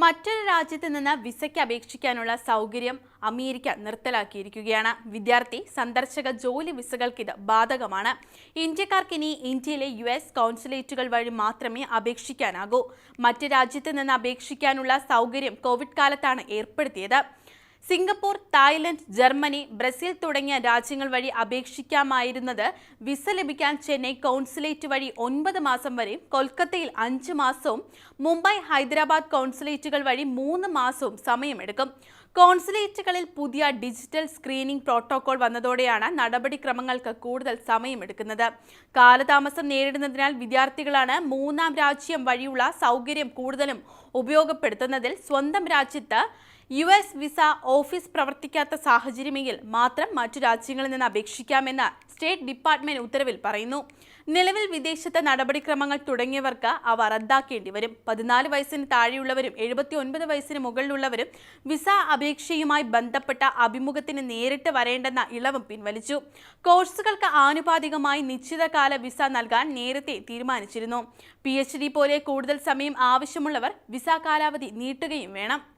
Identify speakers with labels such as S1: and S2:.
S1: മറ്റൊരു രാജ്യത്ത് നിന്ന് വിസയ്ക്ക് അപേക്ഷിക്കാനുള്ള സൗകര്യം അമേരിക്ക നിർത്തലാക്കിയിരിക്കുകയാണ്. വിദ്യാർത്ഥി, സന്ദർശക, ജോലി വിസകൾക്ക് ഇത് ബാധകമാണ്. ഇന്ത്യക്കാർക്ക് ഇനി ഇന്ത്യയിലെ US കോൺസുലേറ്റുകൾ വഴി മാത്രമേ അപേക്ഷിക്കാനാകൂ. മറ്റ് രാജ്യത്ത് നിന്ന് അപേക്ഷിക്കാനുള്ള സൗകര്യം കോവിഡ് കാലത്താണ് ഏർപ്പെടുത്തിയത്. സിംഗപ്പൂർ, തായ്ലൻഡ്, ജർമ്മനി, ബ്രസീൽ തുടങ്ങിയ രാജ്യങ്ങൾ വഴി അപേക്ഷിക്കാമായിരുന്നത് വിസ ലഭിക്കാൻ ചെന്നൈ കോൺസുലേറ്റ് വഴി 9 മാസം വരെയും, കൊൽക്കത്തയിൽ 5 മാസവും, മുംബൈ, ഹൈദരാബാദ് കോൺസുലേറ്റുകൾ വഴി 3 മാസവും സമയമെടുക്കും. കോൺസുലേറ്റുകളിൽ പുതിയ ഡിജിറ്റൽ സ്ക്രീനിംഗ് പ്രോട്ടോകോൾ വന്നതോടെയാണ് നടപടിക്രമങ്ങൾക്ക് കൂടുതൽ സമയമെടുക്കുന്നത്. കാലതാമസം നേരിടുന്നതിനാൽ വിദ്യാർത്ഥികളാണ് മൂന്നാം രാജ്യം വഴിയുള്ള സൗകര്യം കൂടുതലും ഉപയോഗപ്പെടുത്തുന്നതിൽ. സ്വന്തം രാജ്യത്ത് US വിസ ഓഫീസ് പ്രവർത്തിക്കാത്ത സാഹചര്യമെങ്കിൽ മാത്രം മറ്റു രാജ്യങ്ങളിൽ നിന്ന് അപേക്ഷിക്കാമെന്ന് സ്റ്റേറ്റ് ഡിപ്പാർട്ട്മെന്റ് ഉത്തരവിൽ പറയുന്നു. നിലവിൽ വിദേശത്തെ നടപടിക്രമങ്ങൾ തുടങ്ങിയവർക്ക് അവ റദ്ദാക്കേണ്ടി വരും. 14 വയസ്സിന് താഴെയുള്ളവരും 79 വയസ്സിന് മുകളിലുള്ളവരും വിസ അപേക്ഷയുമായി ബന്ധപ്പെട്ട അഭിമുഖത്തിന് നേരിട്ട് വരേണ്ടെന്ന ഇളവും പിൻവലിച്ചു. കോഴ്സുകൾക്ക് ആനുപാതികമായി നിശ്ചിതകാല വിസ നൽകാൻ നേരത്തെ തീരുമാനിച്ചിരുന്നു. PhD പോലെ കൂടുതൽ സമയം ആവശ്യമുള്ളവർ വിസ കാലാവധി നീട്ടുകയും വേണം.